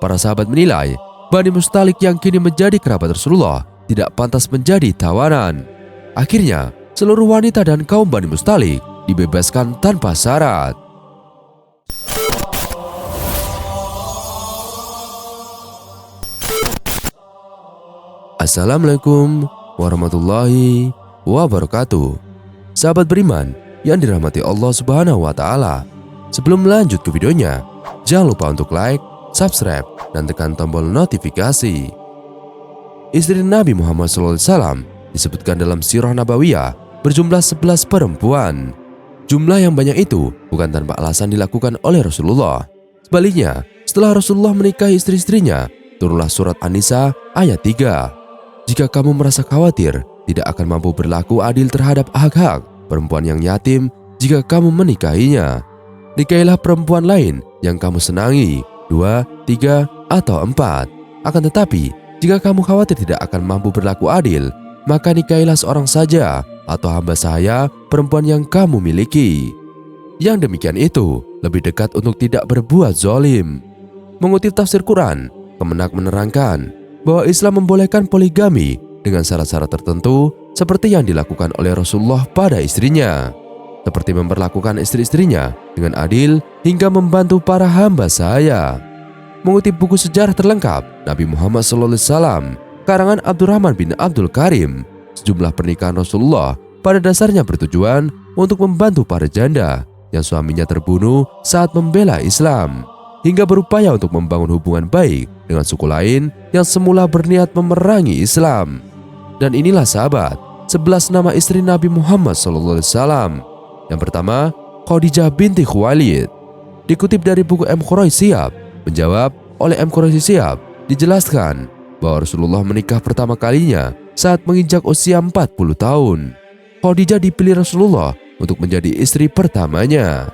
Para sahabat menilai Bani Mustalik yang kini menjadi kerabat Rasulullah tidak pantas menjadi tawanan. Akhirnya, seluruh wanita dan kaum Bani Mustalik dibebaskan tanpa syarat. Assalamualaikum warahmatullahi wabarakatuh. Sahabat beriman yang dirahmati Allah Subhanahu wa Ta'ala, sebelum melanjut ke videonya, jangan lupa untuk like, subscribe, dan tekan tombol notifikasi. Istri Nabi Muhammad SAW disebutkan dalam Sirah Nabawiyah berjumlah 11 perempuan. Jumlah yang banyak itu bukan tanpa alasan dilakukan oleh Rasulullah. Sebaliknya, setelah Rasulullah menikahi istri-istrinya, turunlah surat An-Nisa ayat 3. Jika kamu merasa khawatir tidak akan mampu berlaku adil terhadap hak-hak perempuan yang yatim jika kamu menikahinya, nikahilah perempuan lain yang kamu senangi, 2, 3, atau 4. Akan tetapi, jika kamu khawatir tidak akan mampu berlaku adil, maka nikahilah seorang saja atau hamba sahaya perempuan yang kamu miliki. Yang demikian itu lebih dekat untuk tidak berbuat zalim. Mengutip tafsir Quran, Kemenak menerangkan bahwa Islam membolehkan poligami dengan syarat-syarat tertentu seperti yang dilakukan oleh Rasulullah pada istrinya, seperti memperlakukan istri-istrinya dengan adil hingga membantu para hamba sahaya. Mengutip buku sejarah terlengkap Nabi Muhammad SAW karangan Abdurrahman bin Abdul Karim, sejumlah pernikahan Rasulullah pada dasarnya bertujuan untuk membantu para janda yang suaminya terbunuh saat membela Islam, hingga berupaya untuk membangun hubungan baik dengan suku lain yang semula berniat memerangi Islam. Dan inilah sahabat 11 nama istri Nabi Muhammad SAW. Yang pertama, Khadijah binti Khuwailid. Dikutip dari buku M. Quraisy Shihab menjawab oleh M. Quraisy Shihab, dijelaskan bahwa Rasulullah menikah pertama kalinya saat menginjak usia 40 tahun. Khadijah dipilih Rasulullah untuk menjadi istri pertamanya.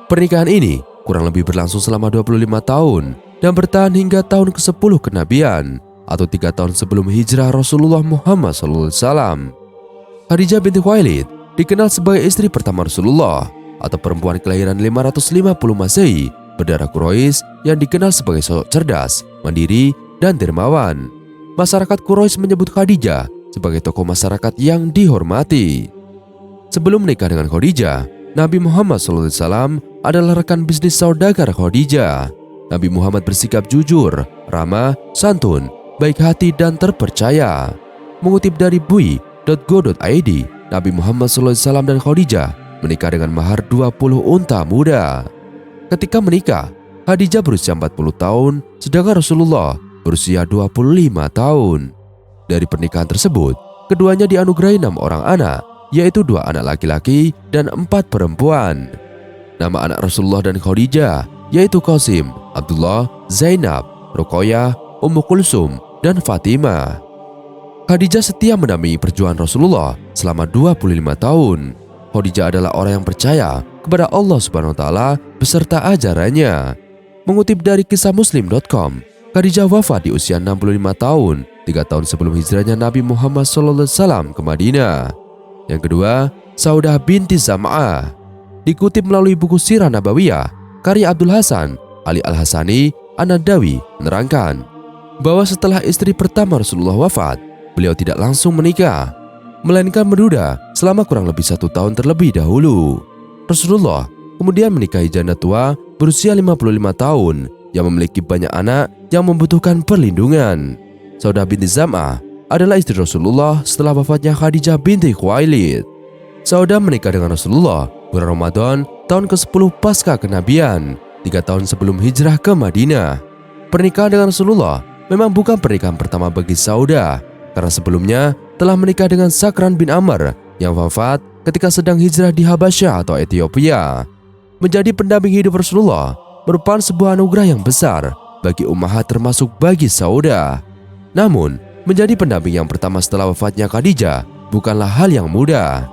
Pernikahan ini kurang lebih berlangsung selama 25 tahun dan bertahan hingga tahun ke-10 kenabian atau 3 tahun sebelum hijrah Rasulullah Muhammad SAW. Khadijah binti Khuwailid dikenal sebagai istri pertama Rasulullah atau perempuan kelahiran 550 Masehi berdarah Quraisy yang dikenal sebagai sosok cerdas, mandiri, dan dermawan. Masyarakat Quraisy menyebut Khadijah sebagai tokoh masyarakat yang dihormati. Sebelum menikah dengan Khadijah, Nabi Muhammad SAW adalah rekan bisnis saudagar Khadijah. Nabi Muhammad bersikap jujur, ramah, santun, baik hati, dan terpercaya. Mengutip dari bui.go.id, Nabi Muhammad SAW dan Khadijah menikah dengan mahar 20 unta muda. Ketika menikah, Khadijah berusia 40 tahun, sedangkan Rasulullah berusia 25 tahun. Dari pernikahan tersebut, keduanya dianugerahi 6 orang anak, yaitu 2 anak laki-laki dan 4 perempuan. Nama anak Rasulullah dan Khadijah yaitu Qasim, Abdullah, Zainab, Ruqayyah, Ummu Kulsum, dan Fatimah. Khadijah setia mendampingi perjuangan Rasulullah selama 25 tahun. Khadijah adalah orang yang percaya kepada Allah Subhanahu wa Ta'ala beserta ajarannya. Mengutip dari kisah muslim.com, Khadijah wafat di usia 65 tahun, 3 tahun sebelum hijrahnya Nabi Muhammad SAW ke Madinah. Yang kedua, Saudah binti Zam'ah. Dikutip melalui buku Sirah Nabawiyah karya Abdul Hasan Ali Al-Hasani An-Nadawi menerangkan bahwa setelah istri pertama Rasulullah wafat, beliau tidak langsung menikah, melainkan menduda selama kurang lebih 1 tahun terlebih dahulu. Rasulullah kemudian menikahi janda tua berusia 55 tahun yang memiliki banyak anak yang membutuhkan perlindungan. Saudah binti Zam'ah adalah istri Rasulullah setelah wafatnya Khadijah binti Khuwailid. Saudah menikah dengan Rasulullah bulan Ramadan tahun ke-10 pasca kenabian, 3 tahun sebelum hijrah ke Madinah. Pernikahan dengan Rasulullah memang bukan pernikahan pertama bagi Saudah, karena sebelumnya telah menikah dengan Sakran bin Amr yang wafat ketika sedang hijrah di Habasyah atau Ethiopia. Menjadi pendamping hidup Rasulullah merupakan sebuah anugerah yang besar bagi ummahat termasuk bagi Saudah. Namun, menjadi pendamping yang pertama setelah wafatnya Khadijah bukanlah hal yang mudah,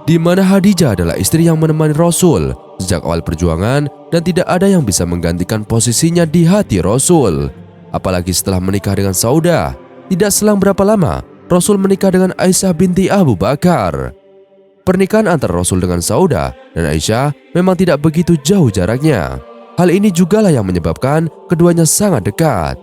di mana Khadijah adalah istri yang menemani Rasul sejak awal perjuangan dan tidak ada yang bisa menggantikan posisinya di hati Rasul. Apalagi setelah menikah dengan Saudah, tidak selang berapa lama Rasul menikah dengan Aisyah binti Abu Bakar. Pernikahan antara Rasul dengan Saudah dan Aisyah memang tidak begitu jauh jaraknya. Hal ini jugalah yang menyebabkan keduanya sangat dekat.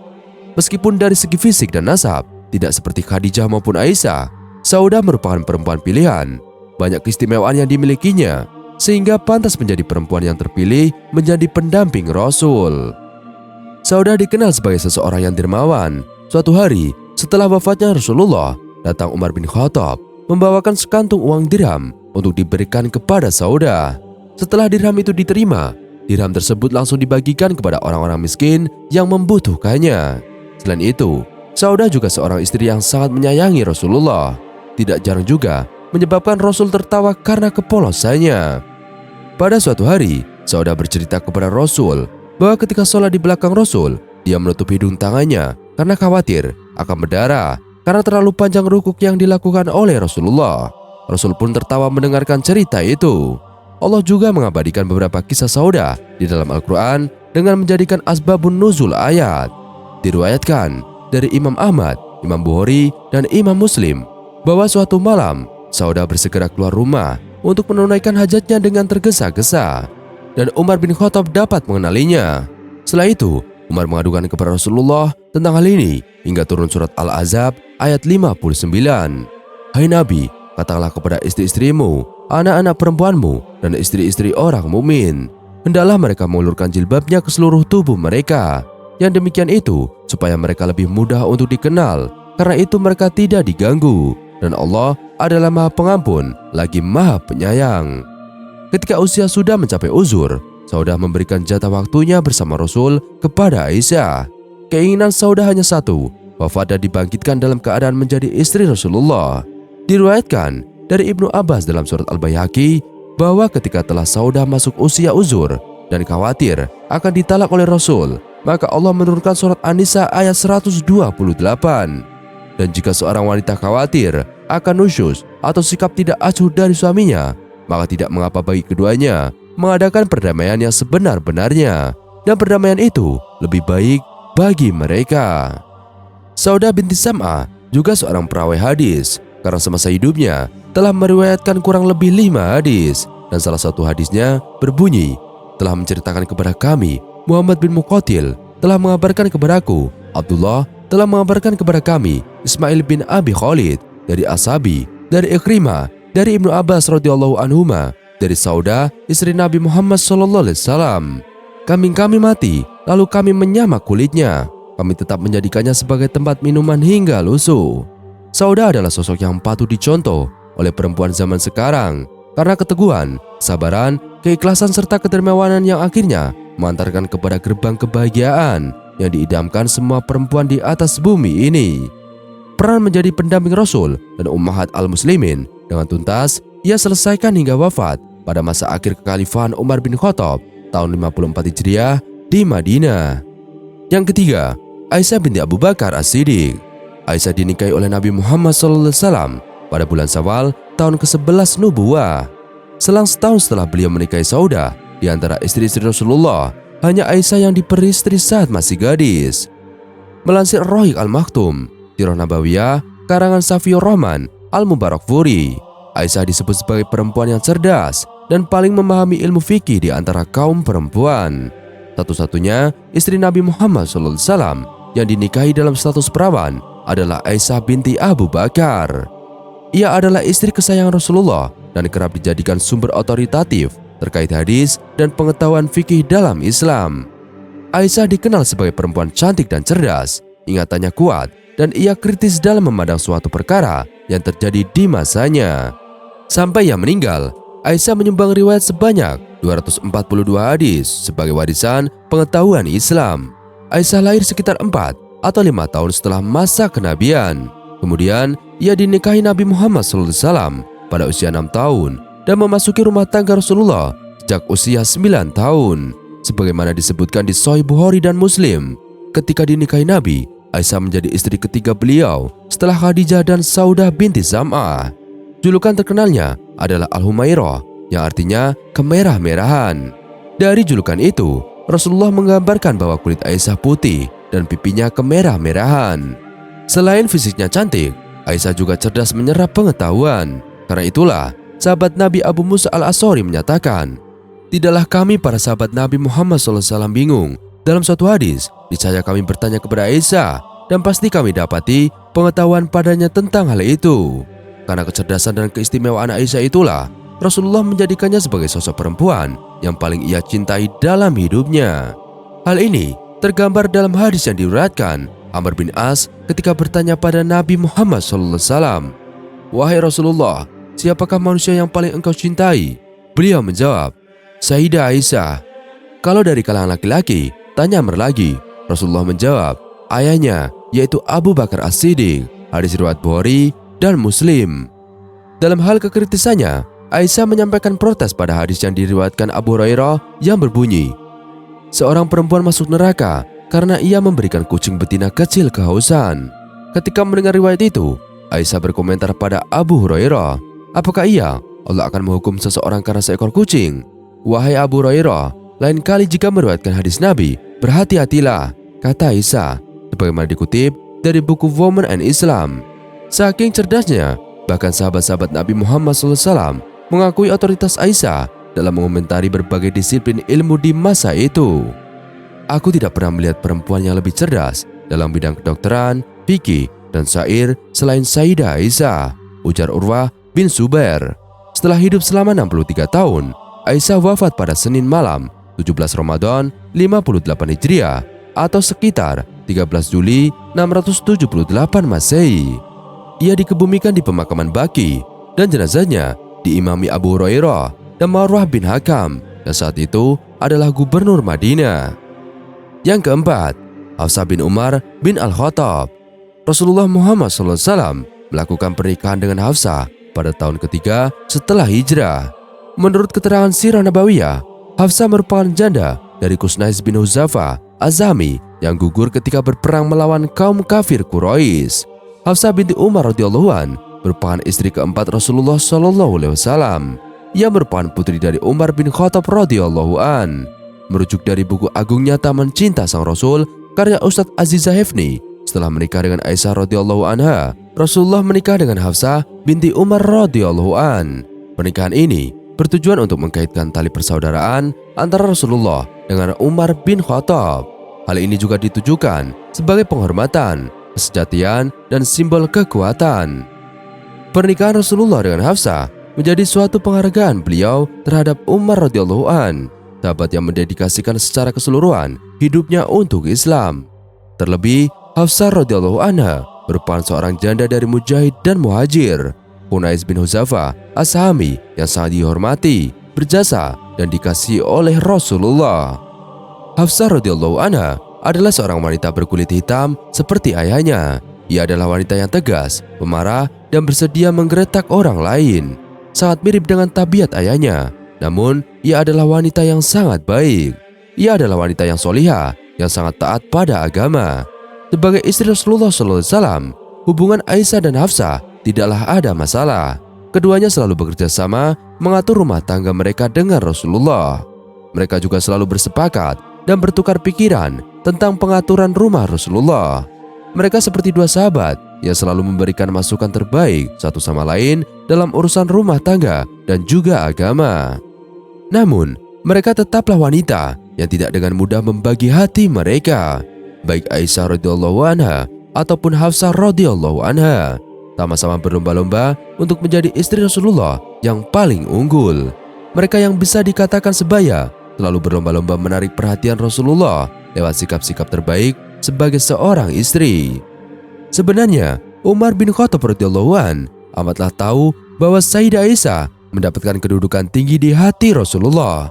Meskipun dari segi fisik dan nasab tidak seperti Khadijah maupun Aisyah, Saudah merupakan perempuan pilihan. Banyak keistimewaan yang dimilikinya, sehingga pantas menjadi perempuan yang terpilih menjadi pendamping Rasul. Saudah dikenal sebagai seseorang yang dermawan. Suatu hari, setelah wafatnya Rasulullah, datang Umar bin Khattab membawakan sekantung uang dirham untuk diberikan kepada Saudah. Setelah dirham itu diterima, dirham tersebut langsung dibagikan kepada orang-orang miskin yang membutuhkannya. Selain itu, Saudah juga seorang istri yang sangat menyayangi Rasulullah. Tidak jarang juga menyebabkan Rasul tertawa karena kepolosannya. Pada suatu hari, Saudah bercerita kepada Rasul bahwa ketika sholat di belakang Rasul, dia menutup hidung tangannya karena khawatir akan berdarah karena terlalu panjang rukuk yang dilakukan oleh Rasulullah. Rasul pun tertawa mendengarkan cerita itu. Allah juga mengabadikan beberapa kisah Saudah di dalam Al-Quran dengan menjadikan asbabun nuzul ayat. Diriwayatkan dari Imam Ahmad, Imam Bukhari, dan Imam Muslim bahwa suatu malam Saudah bersegera keluar rumah untuk menunaikan hajatnya dengan tergesa-gesa, dan Umar bin Khattab dapat mengenalinya. Setelah itu, Umar mengadukan kepada Rasulullah tentang hal ini hingga turun surat Al-Ahzab ayat 59. Hai Nabi, katakanlah kepada istri-istrimu, anak-anak perempuanmu, dan istri-istri orang mukmin, hendaklah mereka mengulurkan jilbabnya ke seluruh tubuh mereka. Yang demikian itu supaya mereka lebih mudah untuk dikenal, karena itu mereka tidak diganggu, dan Allah adalah Maha Pengampun lagi Maha Penyayang. Ketika usia sudah mencapai uzur, Saudah memberikan jatah waktunya bersama Rasul kepada Aisyah. Keinginan Saudah hanya satu, wafat dan dibangkitkan dalam keadaan menjadi istri Rasulullah. Diriwayatkan dari Ibnu Abbas dalam surat Al-Baihaqi bahwa ketika telah Saudah masuk usia uzur dan khawatir akan ditalak oleh Rasul, maka Allah menurunkan surat An-Nisa ayat 128. Dan jika seorang wanita khawatir akan nusyuz atau sikap tidak acuh dari suaminya, maka tidak mengapa bagi keduanya mengadakan perdamaian yang sebenar-benarnya, dan perdamaian itu lebih baik bagi mereka. Saudah binti Zam'ah juga seorang perawi hadis, karena semasa hidupnya telah meriwayatkan kurang lebih 5 hadis, dan salah satu hadisnya berbunyi, telah menceritakan kepada kami Muhammad bin Muqatil, telah mengabarkan kepadaku Abdullah, telah mengabarkan kepada kami Ismail bin Abi Khalid dari Ashabi, dari Ikrimah, dari Ibnu Abbas radhiyallahu anhuma, dari Saudah istri Nabi Muhammad SAW. Kambing kami mati, lalu kami menyamak kulitnya. Kami tetap menjadikannya sebagai tempat minuman hingga lusuh. Saudah adalah sosok yang patut dicontoh oleh perempuan zaman sekarang karena keteguhan, sabaran, keikhlasan serta kedermawanan yang akhirnya mengantarkan kepada gerbang kebahagiaan yang diidamkan semua perempuan di atas bumi ini. Peran menjadi pendamping Rasul dan Ummahat al-Muslimin dengan tuntas ia selesaikan hingga wafat pada masa akhir kekhalifahan Umar bin Khattab tahun 54 Hijriah di Madinah. Yang ketiga, Aisyah binti Abu Bakar As-Siddiq. Aisyah dinikahi oleh Nabi Muhammad SAW pada bulan Syawal tahun ke-11 Nubuwah. Selang setahun setelah beliau menikahi Saudah, di antara istri-istri Rasulullah, hanya Aisyah yang diperistri saat masih gadis. Melansir Rohiq Al-Maktum, Sirah Nabawiyah, karangan Safiyur Rahman Al-Mubarakfuri, Aisyah disebut sebagai perempuan yang cerdas dan paling memahami ilmu fikih di antara kaum perempuan. Satu-satunya istri Nabi Muhammad SAW yang dinikahi dalam status perawan adalah Aisyah binti Abu Bakar. Ia adalah istri kesayangan Rasulullah dan kerap dijadikan sumber otoritatif terkait hadis dan pengetahuan fikih dalam Islam. Aisyah dikenal sebagai perempuan cantik dan cerdas, ingatannya kuat, dan ia kritis dalam memandang suatu perkara yang terjadi di masanya. Sampai ia meninggal, Aisyah menyumbang riwayat sebanyak 242 hadis sebagai warisan pengetahuan Islam. Aisyah lahir sekitar 4 atau 5 tahun setelah masa kenabian. Kemudian ia dinikahi Nabi Muhammad SAW pada usia 6 tahun dan memasuki rumah tangga Rasulullah sejak usia 9 tahun. Sebagaimana disebutkan di Sahih Bukhari dan Muslim, ketika dinikahi Nabi, Aisyah menjadi istri ketiga beliau setelah Khadijah dan Saudah binti Zam'ah. Julukan terkenalnya adalah Al-Humairah, yang artinya kemerah-merahan. Dari julukan itu, Rasulullah menggambarkan bahwa kulit Aisyah putih dan pipinya kemerah-merahan. Selain fisiknya cantik, Aisyah juga cerdas menyerap pengetahuan. Karena itulah, sahabat Nabi Abu Musa al-Asy'ari menyatakan, Tidaklah kami para sahabat Nabi Muhammad SAW bingung. Dalam suatu hadis, niscaya kami bertanya kepada Aisyah, dan pasti kami dapati pengetahuan padanya tentang hal itu. Karena kecerdasan dan keistimewaan Aisyah itulah, Rasulullah menjadikannya sebagai sosok perempuan yang paling ia cintai dalam hidupnya. Hal ini tergambar dalam hadis yang diriwayatkan Amr bin As ketika bertanya pada Nabi Muhammad SAW, "Wahai Rasulullah, siapakah manusia yang paling engkau cintai?" Beliau menjawab, "Sayyidah Aisyah." Kalau dari kalangan laki-laki, tanya Amr lagi. Rasulullah menjawab, "Ayahnya, yaitu Abu Bakar As-Siddiq." Hadis riwayat Bukhari dan Muslim. Dalam hal kekritisannya, Aisyah menyampaikan protes pada hadis yang diriwayatkan Abu Hurairah yang berbunyi, "Seorang perempuan masuk neraka karena ia memberikan kucing betina kecil kehausan." Ketika mendengar riwayat itu, Aisyah berkomentar pada Abu Hurairah, "Apakah Allah akan menghukum seseorang karena seekor kucing?" "Wahai Abu Hurairah, lain kali jika meriwayatkan hadis Nabi, berhati-hatilah," kata Aisyah, sebagaimana dikutip dari buku Women and Islam. Saking cerdasnya, bahkan sahabat-sahabat Nabi Muhammad SAW mengakui otoritas Aisyah dalam mengomentari berbagai disiplin ilmu di masa itu. "Aku tidak pernah melihat perempuan yang lebih cerdas dalam bidang kedokteran, fikih, dan syair selain Sayyidah Aisyah," ujar Urwah bin Zubair. Setelah hidup selama 63 tahun, Aisyah wafat pada Senin malam 17 Ramadan 58 Hijriah atau sekitar 13 Juli 678 Masehi. Ia dikebumikan di pemakaman Baqi dan jenazahnya diimami Abu Hurairah dan Marwah bin Hakam yang saat itu adalah gubernur Madinah. Yang keempat, Hafsah bin Umar bin Al-Khattab. Rasulullah Muhammad SAW melakukan pernikahan dengan Hafsah pada tahun ketiga setelah hijrah. Menurut keterangan Sirah Nabawiyah, Hafsah merupakan janda dari Kusnais bin Huzaifah Az-Zahmi yang gugur ketika berperang melawan kaum kafir Quraisy. Hafsah binti Umar radhiyallahu an merupakan istri keempat Rasulullah SAW. Ia merupakan putri dari Umar bin Khattab radhiyallahu an. Merujuk dari buku agungnya Taman Cinta Sang Rasul karya Ustadz Aziza Hefni, setelah menikah dengan Aisyah radhiyallahu anha, Rasulullah menikah dengan Hafsah binti Umar radhiyallahu an. Pernikahan ini bertujuan untuk mengkaitkan tali persaudaraan antara Rasulullah dengan Umar bin Khattab. Hal ini juga ditujukan sebagai penghormatan, kesejatian, dan simbol kekuatan. Pernikahan Rasulullah dengan Hafsah menjadi suatu penghargaan beliau terhadap Umar radhiyallahu an, sahabat yang mendedikasikan secara keseluruhan hidupnya untuk Islam. Terlebih, Hafsah radhiyallahu anha merupakan seorang janda dari Mujahid dan Muhajir. Kusnais bin Huzaifah Az-Zahmi yang sangat dihormati, berjasa, dan dikasihi oleh Rasulullah. Hafsah radhiyallahu anha adalah seorang wanita berkulit hitam seperti ayahnya. Ia adalah wanita yang tegas, pemarah, dan bersedia menggeletak orang lain. Sangat mirip dengan tabiat ayahnya, namun ia adalah wanita yang sangat baik. Ia adalah wanita yang solihah, yang sangat taat pada agama. Sebagai istri Rasulullah SAW, hubungan Aisyah dan Hafsah tidaklah ada masalah. Keduanya selalu bekerja sama mengatur rumah tangga mereka dengan Rasulullah. Mereka juga selalu bersepakat dan bertukar pikiran tentang pengaturan rumah Rasulullah. Mereka seperti dua sahabat yang selalu memberikan masukan terbaik satu sama lain dalam urusan rumah tangga dan juga agama. Namun, mereka tetaplah wanita yang tidak dengan mudah membagi hati mereka. Baik Aisyah radhiyallahu anha ataupun Hafsah radhiyallahu anha sama-sama berlomba-lomba untuk menjadi istri Rasulullah yang paling unggul. Mereka yang bisa dikatakan sebaya selalu berlomba-lomba menarik perhatian Rasulullah lewat sikap-sikap terbaik sebagai seorang istri. Sebenarnya, Umar bin Khattab radhiyallahu an amatlah tahu bahwa Sayyidah Aisyah mendapatkan kedudukan tinggi di hati Rasulullah.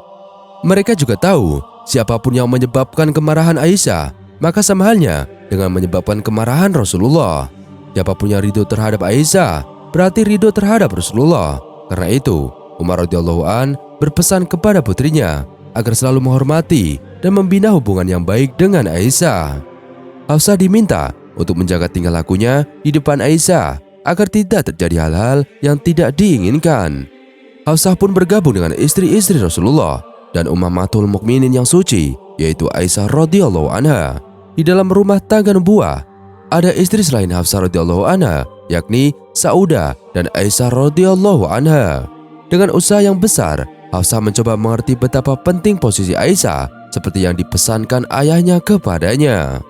Mereka juga tahu siapapun yang menyebabkan kemarahan Aisyah, maka sama halnya dengan menyebabkan kemarahan Rasulullah. Siapapun yang ridho terhadap Aisyah, berarti ridho terhadap Rasulullah. Karena itu, Umar radhiyallahu an berpesan kepada putrinya agar selalu menghormati dan membina hubungan yang baik dengan Aisyah. Hafsah diminta untuk menjaga tingkah lakunya di depan Aisyah agar tidak terjadi hal-hal yang tidak diinginkan. Hafsah pun bergabung dengan istri-istri Rasulullah dan Ummahatul Mukminin yang suci, yaitu Aisyah radhiyallahu anha. Di dalam rumah tangga nubuwah ada istri selain Hafsah radhiyallahu anha, yakni Saudah dan Aisyah radhiyallahu anha. Dengan usaha yang besar, Hafsah mencoba mengerti betapa penting posisi Aisyah seperti yang dipesankan ayahnya kepadanya.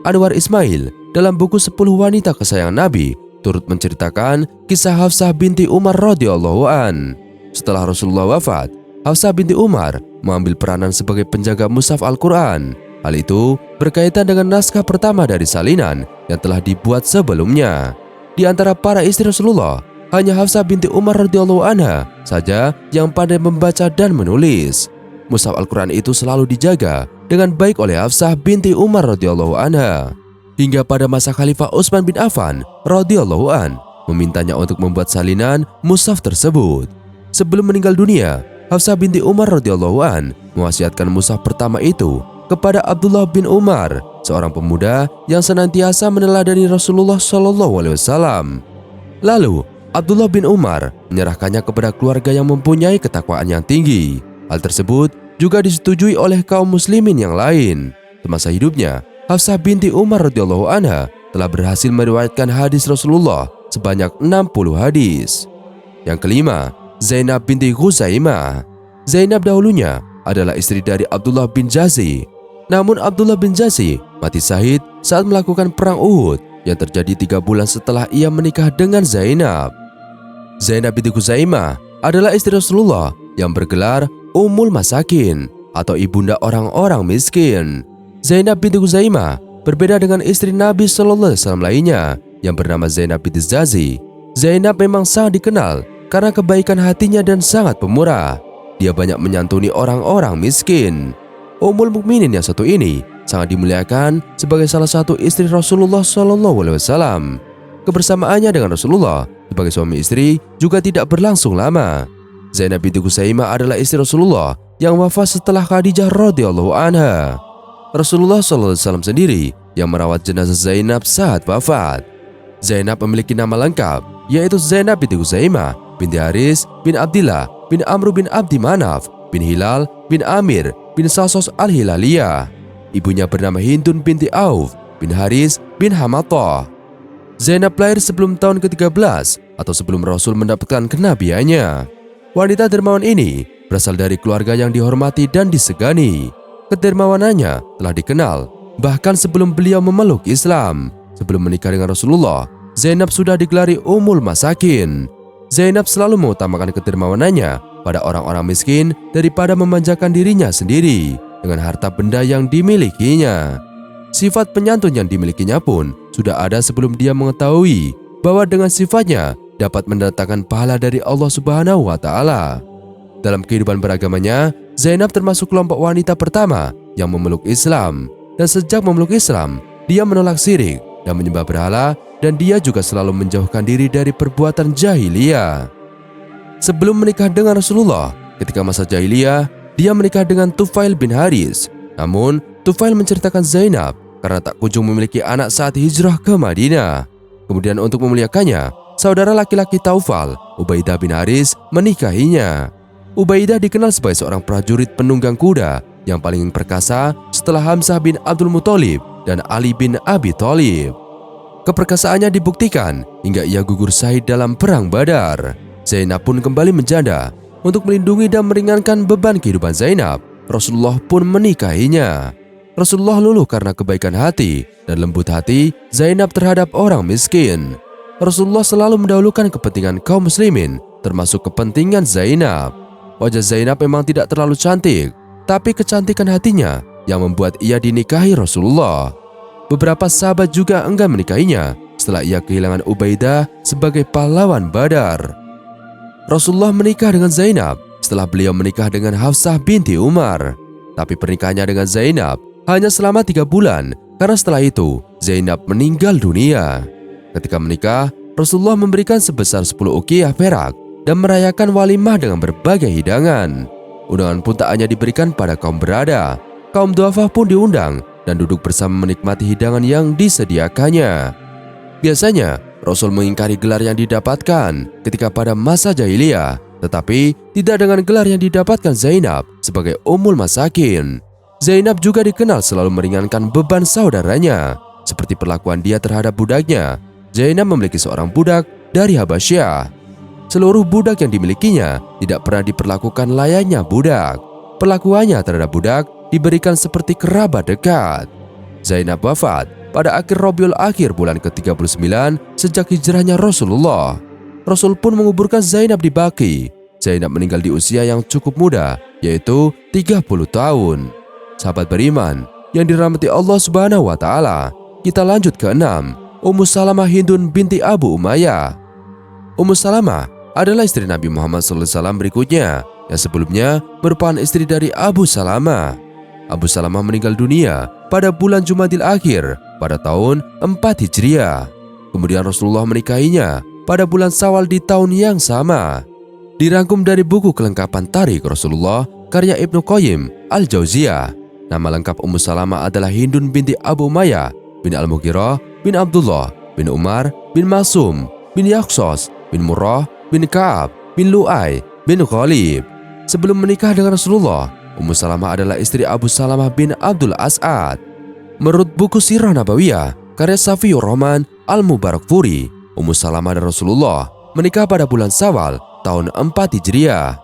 Anwar Ismail dalam buku 10 wanita kesayangan Nabi turut menceritakan kisah Hafsah binti Umar radhiyallahu an. Setelah Rasulullah wafat, Hafsah binti Umar mengambil peranan sebagai penjaga mushaf Al-Quran. Hal itu berkaitan dengan naskah pertama dari salinan yang telah dibuat sebelumnya. Di antara para istri Rasulullah, hanya Hafsah binti Umar radhiyallahu anha saja yang pandai membaca dan menulis. Mushaf Al-Quran itu selalu dijaga dengan baik oleh Hafsah binti Umar radhiyallahu anha. Hingga pada masa Khalifah Utsman bin Affan radhiyallahu an memintanya untuk membuat salinan mushaf tersebut. Sebelum meninggal dunia, Hafsah binti Umar radhiyallahu an mewasiatkan mushaf pertama itu kepada Abdullah bin Umar, seorang pemuda yang senantiasa meneladani Rasulullah SAW. Lalu Abdullah bin Umar menyerahkannya kepada keluarga yang mempunyai ketakwaan yang tinggi. Hal tersebut juga disetujui oleh kaum muslimin yang lain. Semasa hidupnya, Hafsah binti Umar radhiyallahu anha telah berhasil meriwayatkan hadis Rasulullah sebanyak 60 hadis. Yang kelima, Zainab binti Khuzaimah. Zainab dahulunya adalah istri dari Abdullah bin Jazi. Namun Abdullah bin Jazi mati syahid saat melakukan perang Uhud yang terjadi 3 bulan setelah ia menikah dengan Zainab. Zainab binti Khuzaimah adalah istri Rasulullah yang bergelar Ummul Masakin atau ibunda orang-orang miskin. Zainab binti Khuzaimah berbeda dengan istri Nabi SAW lainnya yang bernama Zainab binti Jazi. Zainab memang sangat dikenal karena kebaikan hatinya dan sangat pemurah. Dia banyak menyantuni orang-orang miskin. Ummul Mukminin yang satu ini sangat dimuliakan sebagai salah satu istri Rasulullah SAW. Kebersamaannya dengan Rasulullah sebagai suami istri juga tidak berlangsung lama. Zainab binti Khuzaimah adalah istri Rasulullah yang wafat setelah Khadijah radhiyallahu anha. Rasulullah SAW sendiri yang merawat jenazah Zainab saat wafat. Zainab memiliki nama lengkap yaitu Zainab binti Khuzaimah binti Haris bin Abdillah bin Amr bin Abdi Manaf bin Hilal bin Amir bin Sasos al-Hilaliyah. Ibunya bernama Hindun binti Auf bin Haris bin Hamatah. Zainab lahir sebelum tahun ke-13 atau sebelum Rasul mendapatkan kenabiannya. Wanita dermawan ini berasal dari keluarga yang dihormati dan disegani. Kedermawanannya telah dikenal bahkan sebelum beliau memeluk Islam. Sebelum menikah dengan Rasulullah, Zainab sudah digelari Ummul Masakin. Zainab selalu mengutamakan kedermawanannya pada orang-orang miskin daripada memanjakan dirinya sendiri dengan harta benda yang dimilikinya. Sifat penyantun yang dimilikinya pun sudah ada sebelum dia mengetahui bahwa dengan sifatnya dapat mendatangkan pahala dari Allah Subhanahu wa Ta'ala. Dalam kehidupan beragamanya, Zainab termasuk kelompok wanita pertama yang memeluk Islam. Dan sejak memeluk Islam, dia menolak syirik dan menyembah berhala, dan dia juga selalu menjauhkan diri dari perbuatan jahiliyah. Sebelum menikah dengan Rasulullah, ketika masa jahiliyah, dia menikah dengan Tufail bin Haris. Namun, Tufail menceritakan Zainab karena tak kunjung memiliki anak saat hijrah ke Madinah. Kemudian untuk memuliakannya, saudara laki-laki Taufal, Ubaidah bin Haris, menikahinya. Ubaidah dikenal sebagai seorang prajurit penunggang kuda yang paling perkasa setelah Hamzah bin Abdul Muthalib dan Ali bin Abi Thalib. Keperkasaannya dibuktikan hingga ia gugur syahid dalam perang Badar. Zainab pun kembali menjanda. Untuk melindungi dan meringankan beban kehidupan Zainab, Rasulullah pun menikahinya. Rasulullah luluh karena kebaikan hati dan lembut hati Zainab terhadap orang miskin. Rasulullah selalu mendahulukan kepentingan kaum muslimin, termasuk kepentingan Zainab. Wajah Zainab memang tidak terlalu cantik, tapi kecantikan hatinya yang membuat ia dinikahi Rasulullah. Beberapa sahabat juga enggan menikahinya setelah ia kehilangan Ubaidah sebagai pahlawan Badar. Rasulullah menikah dengan Zainab setelah beliau menikah dengan Hafsah binti Umar. Tapi pernikahannya dengan Zainab hanya selama 3 bulan karena setelah itu Zainab meninggal dunia. Ketika menikah, Rasulullah memberikan sebesar 10 uqiyah perak dan merayakan walimah dengan berbagai hidangan. Undangan pun tak hanya diberikan pada kaum berada, kaum du'afa pun diundang dan duduk bersama menikmati hidangan yang disediakannya. Biasanya, Rasul mengingkari gelar yang didapatkan ketika pada masa jahiliyah, tetapi tidak dengan gelar yang didapatkan Zainab sebagai Ummul Masakin. Zainab juga dikenal selalu meringankan beban saudaranya, seperti perlakuan dia terhadap budaknya. Zainab memiliki seorang budak dari Habasyah. seluruh budak yang dimilikinya tidak pernah diperlakukan layaknya budak. Perlakuannya terhadap budak diberikan seperti kerabat dekat. Zainab wafat pada akhir Rabiul Akhir bulan ke-39 sejak hijrahnya Rasulullah. Rasul pun menguburkan Zainab di Baqi. Zainab meninggal di usia yang cukup muda, yaitu 30 tahun. Sahabat beriman yang dirahmati Allah Subhanahu wa taala, kita lanjut ke 6, Ummu Salamah Hindun binti Abu Umayyah. Ummu Salamah adalah istri Nabi Muhammad SAW berikutnya, yang sebelumnya merupakan istri dari Abu Salamah. Abu Salamah meninggal dunia pada bulan Jumadil Akhir pada tahun 4 Hijriah. Kemudian Rasulullah menikahinya pada bulan Syawal di tahun yang sama. Dirangkum dari buku kelengkapan Tarikh Rasulullah karya Ibnu Qayyim Al-Jauziyah. Nama lengkap Ummu Salamah adalah Hindun binti Abu Umayyah bin Al-Mughirah bin Abdullah bin Umar bin Masum bin Yaksos bin Murrah bin Ka'ab bin Lu'ay bin Ghalib. Sebelum menikah dengan Rasulullah, Ummu Salamah adalah istri Abu Salamah bin Abdul As'ad. Menurut buku Sirah Nabawiyah karya Safiyur Rahman Al-Mubarakfuri, Ummu Salamah dan Rasulullah menikah pada bulan Syawal tahun 4 Hijriah.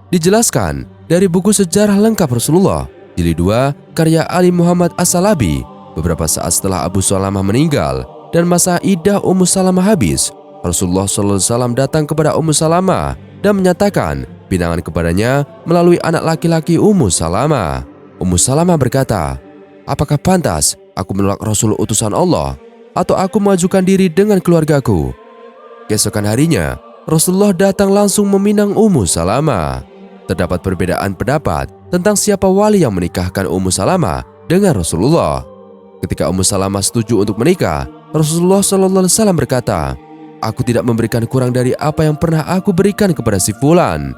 Dijelaskan dari buku Sejarah Lengkap Rasulullah Jilid 2 karya Ali Muhammad As-Salabi, beberapa saat setelah Abu Salamah meninggal dan masa iddah Ummu Salamah habis, Rasulullah SAW datang kepada Ummu Salamah dan menyatakan pinangan kepadanya melalui anak laki-laki Ummu Salamah. Ummu Salamah berkata, "Apakah pantas aku menolak Rasul utusan Allah atau aku mengajukan diri dengan keluargaku?" Keesokan harinya, Rasulullah datang langsung meminang Ummu Salamah. Terdapat perbedaan pendapat tentang siapa wali yang menikahkan Ummu Salamah dengan Rasulullah. Ketika Ummu Salamah setuju untuk menikah, Rasulullah SAW berkata, "Aku tidak memberikan kurang dari apa yang pernah aku berikan kepada si fulan.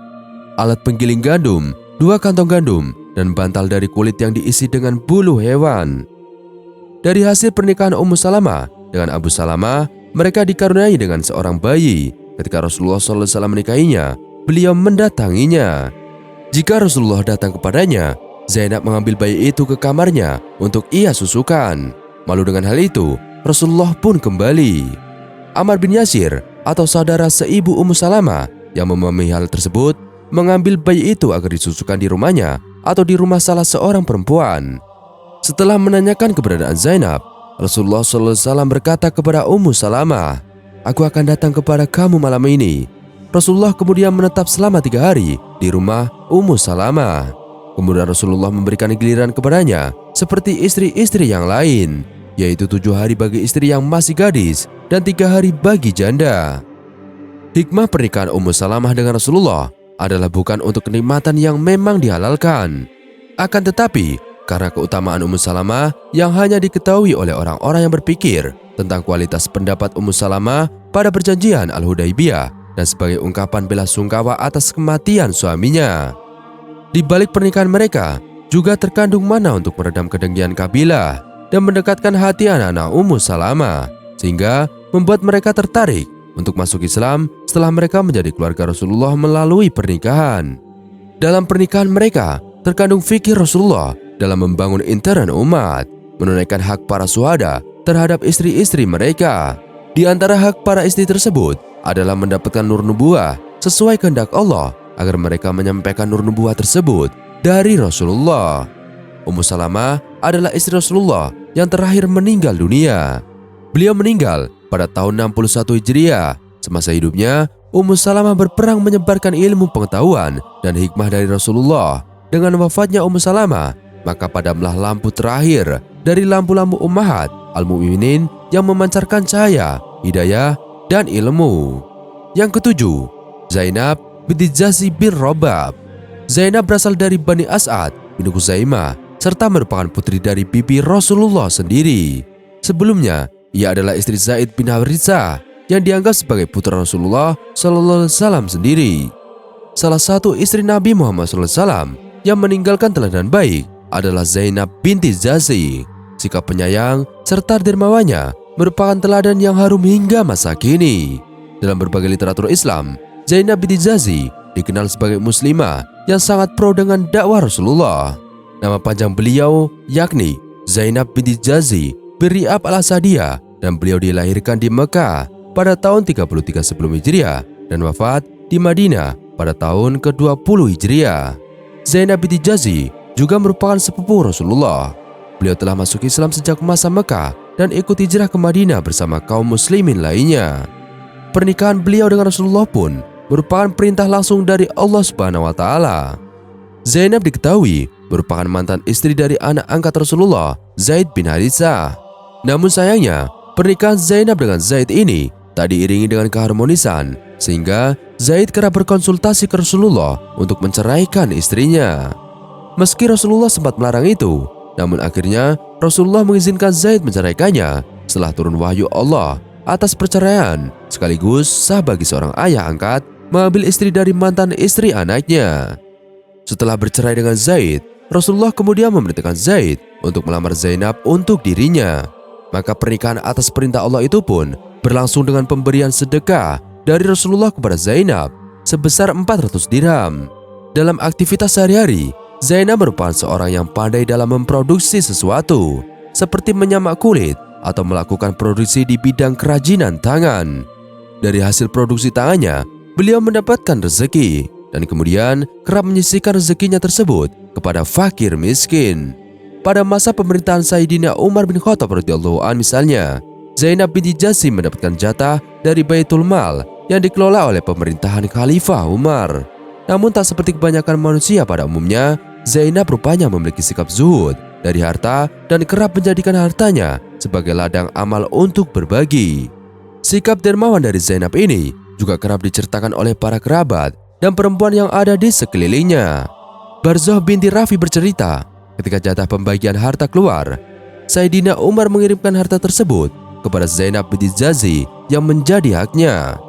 Alat penggiling gandum, 2 kantong gandum, dan bantal dari kulit yang diisi dengan bulu hewan." Dari hasil pernikahan Ummu Salamah dengan Abu Salamah, mereka dikaruniai dengan seorang bayi. Ketika Rasulullah SAW menikahinya, beliau mendatanginya. Jika Rasulullah datang kepadanya, Zainab mengambil bayi itu ke kamarnya untuk ia susukan. Malu dengan hal itu, Rasulullah pun kembali. Ammar bin Yasir atau saudara seibu Ummu Salamah yang memahami hal tersebut mengambil bayi itu agar disusukan di rumahnya atau di rumah salah seorang perempuan. Setelah menanyakan keberadaan Zainab, Rasulullah SAW berkata kepada Ummu Salamah, "Aku akan datang kepada kamu malam ini." Rasulullah kemudian menetap selama 3 hari di rumah Ummu Salamah. Kemudian Rasulullah memberikan giliran kepadanya seperti istri-istri yang lain, yaitu 7 hari bagi istri yang masih gadis dan 3 hari bagi janda. Hikmah pernikahan Ummu Salamah dengan Rasulullah adalah bukan untuk kenikmatan yang memang dihalalkan. Akan tetapi, karena keutamaan Ummu Salamah yang hanya diketahui oleh orang-orang yang berpikir tentang kualitas pendapat Ummu Salamah pada perjanjian Al-Hudaybiyah dan sebagai ungkapan bela sungkawa atas kematian suaminya. Di balik pernikahan mereka juga terkandung makna untuk meredam kedengkian kabilah dan mendekatkan hati anak-anak Ummu Salamah, sehingga membuat mereka tertarik untuk masuk Islam setelah mereka menjadi keluarga Rasulullah melalui pernikahan. Dalam pernikahan mereka terkandung fikih Rasulullah dalam membangun intern umat, menunaikan hak para syuhada terhadap istri-istri mereka. Di antara hak para istri tersebut adalah mendapatkan nur nubuwah sesuai kehendak Allah agar mereka menyampaikan nur nubuwah tersebut dari Rasulullah. Ummu Salamah adalah istri Rasulullah yang terakhir meninggal dunia. Beliau meninggal pada tahun 61 Hijriah. Semasa hidupnya, Ummu Salamah berperang menyebarkan ilmu pengetahuan dan hikmah dari Rasulullah. Dengan wafatnya Ummu Salamah, maka padamlah lampu terakhir dari lampu-lampu ummahat al-mu'minin yang memancarkan cahaya, hidayah, dan ilmu. Yang ketujuh, Zainab binti Jahsy bin Robab. Zainab berasal dari Bani As'ad bin Khuzaimah serta merupakan putri dari bibi Rasulullah sendiri. Sebelumnya, ia adalah istri Zaid bin Haritsah yang dianggap sebagai putra Rasulullah SAW sendiri. Salah satu istri Nabi Muhammad SAW yang meninggalkan teladan baik adalah Zainab binti Jahsy. Sikap penyayang serta dermawannya merupakan teladan yang harum hingga masa kini. Dalam berbagai literatur Islam, Zainab binti Jahsy dikenal sebagai muslimah yang sangat pro dengan dakwah Rasulullah. Nama panjang beliau yakni Zainab binti Jahsy bin Ri'ab al-Asadiyah dan beliau dilahirkan di Mekah pada tahun 33 sebelum Hijriah dan wafat di Madinah pada tahun ke-20 Hijriah. Zainab binti Jahsy juga merupakan sepupu Rasulullah. Beliau telah masuk Islam sejak masa Mekah dan ikut hijrah ke Madinah bersama kaum muslimin lainnya. Pernikahan beliau dengan Rasulullah pun merupakan perintah langsung dari Allah Subhanahu wa taala. Zainab diketahui merupakan mantan istri dari anak angkat Rasulullah, Zaid bin Haritsah. Namun sayangnya, pernikahan Zainab dengan Zaid ini tak diiringi dengan keharmonisan, sehingga Zaid kerap berkonsultasi ke Rasulullah untuk menceraikan istrinya. Meski Rasulullah sempat melarang itu, namun akhirnya Rasulullah mengizinkan Zaid menceraikannya setelah turun wahyu Allah atas perceraian, sekaligus sah bagi seorang ayah angkat mengambil istri dari mantan istri anaknya. Setelah bercerai dengan Zaid, Rasulullah kemudian memerintahkan Zaid untuk melamar Zainab untuk dirinya. Maka pernikahan atas perintah Allah itu pun berlangsung dengan pemberian sedekah dari Rasulullah kepada Zainab sebesar 400 dirham. Dalam aktivitas sehari-hari, Zainab merupakan seorang yang pandai dalam memproduksi sesuatu, seperti menyamak kulit atau melakukan produksi di bidang kerajinan tangan. Dari hasil produksi tangannya, beliau mendapatkan rezeki dan kemudian kerap menyisihkan rezekinya tersebut kepada fakir miskin. Pada masa pemerintahan Sayyidina Umar bin Khattab radhiyallahu anhu misalnya, Zainab binti Jahsy mendapatkan jatah dari Baitul Mal yang dikelola oleh pemerintahan Khalifah Umar. Namun tak seperti kebanyakan manusia pada umumnya, Zainab rupanya memiliki sikap zuhud dari harta dan kerap menjadikan hartanya sebagai ladang amal untuk berbagi. Sikap dermawan dari Zainab ini juga kerap diceritakan oleh para kerabat dan perempuan yang ada di sekelilingnya. Barzah binti Rafi bercerita, ketika jatah pembagian harta keluar, Sayyidina Umar mengirimkan harta tersebut kepada Zainab binti Jahsy yang menjadi haknya.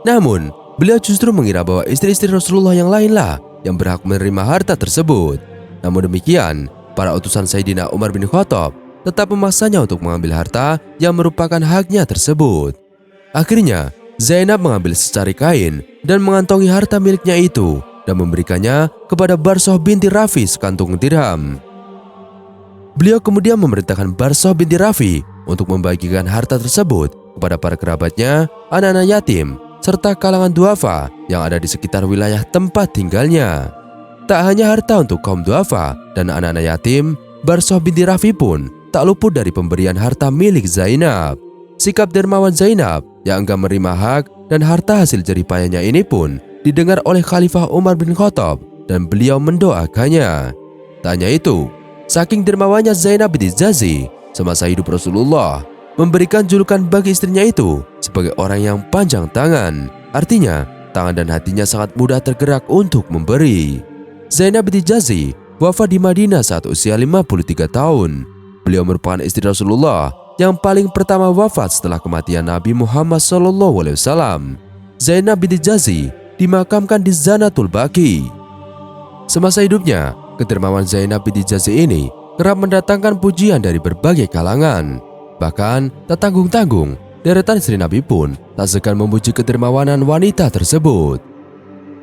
Namun, beliau justru mengira bahwa istri-istri Rasulullah yang lainlah yang berhak menerima harta tersebut. Namun demikian, para utusan Sayyidina Umar bin Khattab tetap memaksanya untuk mengambil harta yang merupakan haknya tersebut. Akhirnya, Zainab mengambil secari kain dan mengantongi harta miliknya itu dan memberikannya kepada Barzah binti Rafi sekantung dirham. Beliau kemudian memerintahkan Barzah binti Rafi untuk membagikan harta tersebut kepada para kerabatnya, anak-anak yatim, serta kalangan duafa yang ada di sekitar wilayah tempat tinggalnya. Tak hanya harta untuk kaum duafa dan anak-anak yatim, Barzah binti Rafi pun tak luput dari pemberian harta milik Zainab. Sikap dermawan Zainab yang enggak menerima hak dan harta hasil jeripayahnya ini pun didengar oleh Khalifah Umar bin Khattab dan beliau mendoakannya. Tak hanya itu, saking dermawannya Zainab binti Jahsy semasa hidup Rasulullah memberikan julukan bagi istrinya itu sebagai orang yang panjang tangan. Artinya, tangan dan hatinya sangat mudah tergerak untuk memberi. Zainab binti Jahsy wafat di Madinah saat usia 53 tahun. Beliau merupakan istri Rasulullah yang paling pertama wafat setelah kematian Nabi Muhammad SAW. Zainab binti Jahsy dimakamkan di Zanatul Baqi. Semasa hidupnya, kedermawan Zainab binti Jahsy ini kerap mendatangkan pujian dari berbagai kalangan. Bahkan tak tanggung-tanggung, deretan istri Nabi pun tak segan memuji kedermawanan wanita tersebut.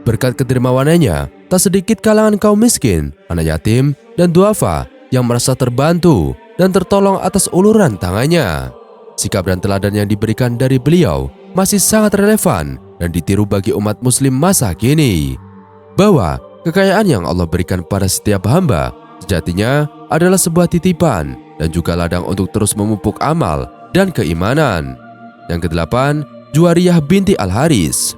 Berkat kedermawanannya, tak sedikit kalangan kaum miskin, anak yatim, dan duafa yang merasa terbantu dan tertolong atas uluran tangannya. Sikap dan teladan yang diberikan dari beliau masih sangat relevan dan ditiru bagi umat muslim masa kini. Bahwa kekayaan yang Allah berikan pada setiap hamba sejatinya adalah sebuah titipan dan juga ladang untuk terus memupuk amal dan keimanan. Yang kedelapan, Juwariyah binti Al-Haris.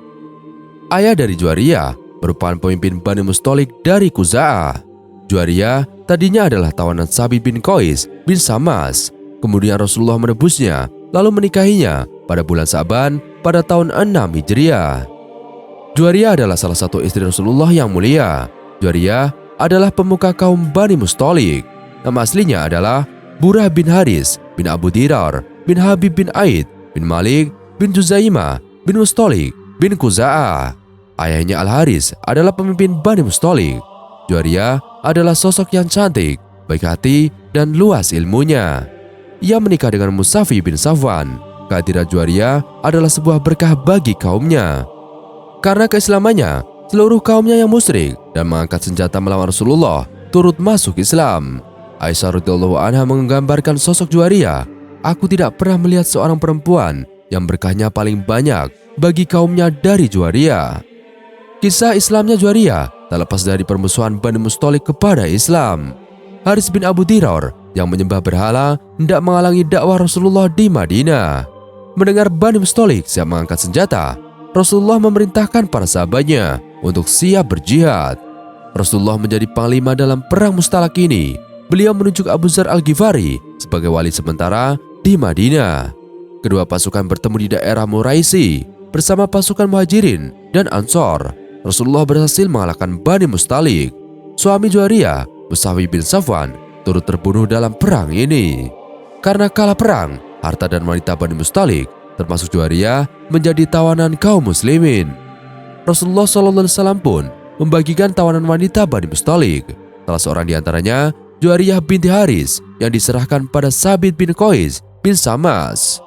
Ayah dari Juwariyah merupakan pemimpin Bani Mustalik dari Khuza'ah. Juwariyah tadinya adalah tawanan Sabi bin Qais bin Samas. Kemudian Rasulullah menebusnya lalu menikahinya pada bulan Sa'ban pada tahun 6 Hijriah. Juwariyah adalah salah satu istri Rasulullah yang mulia. Juwariyah adalah pemuka kaum Bani Mustalik. Nama aslinya adalah Burah bin Haris bin Abu Dirar bin Habib bin Aid bin Malik bin Juzaimah bin Mustalik bin Khuza'ah. Ayahnya Al-Haris adalah pemimpin Bani Mustalik. Juwariyah adalah sosok yang cantik, baik hati, dan luas ilmunya. Ia menikah dengan Musafi bin Safwan. Kehadiran Juwariyah adalah sebuah berkah bagi kaumnya. Karena keislamannya, seluruh kaumnya yang musyrik dan mengangkat senjata melawan Rasulullah turut masuk Islam. Aisyah radhiyallahu anha menggambarkan sosok Juwariyah. Aku tidak pernah melihat seorang perempuan yang berkahnya paling banyak bagi kaumnya dari Juwairiyah. Kisah Islamnya Juwairiyah tak lepas dari permusuhan Bani Mustalik kepada Islam. Haris bin Abu Diror yang menyembah berhala hendak menghalangi dakwah Rasulullah di Madinah. Mendengar Bani Mustalik siap mengangkat senjata, Rasulullah memerintahkan para sahabatnya untuk siap berjihad. Rasulullah menjadi panglima dalam perang Mustalak ini. Beliau menunjuk Abu Dzar Al-Ghifari sebagai wali sementara di Madinah. Kedua pasukan bertemu di daerah Muraisi bersama pasukan Muhajirin dan Ansor. Rasulullah berhasil mengalahkan Bani Mustalik. Suami Juwairiyah, Musawi bin Safwan, turut terbunuh dalam perang ini. Karena kalah perang, harta dan wanita Bani Mustalik, termasuk Juwairiyah, menjadi tawanan kaum muslimin. Rasulullah SAW pun membagikan tawanan wanita Bani Mustalik. Salah seorang di antaranya Juwairiyah binti Haris yang diserahkan pada Sabit bin Qais bin Samas.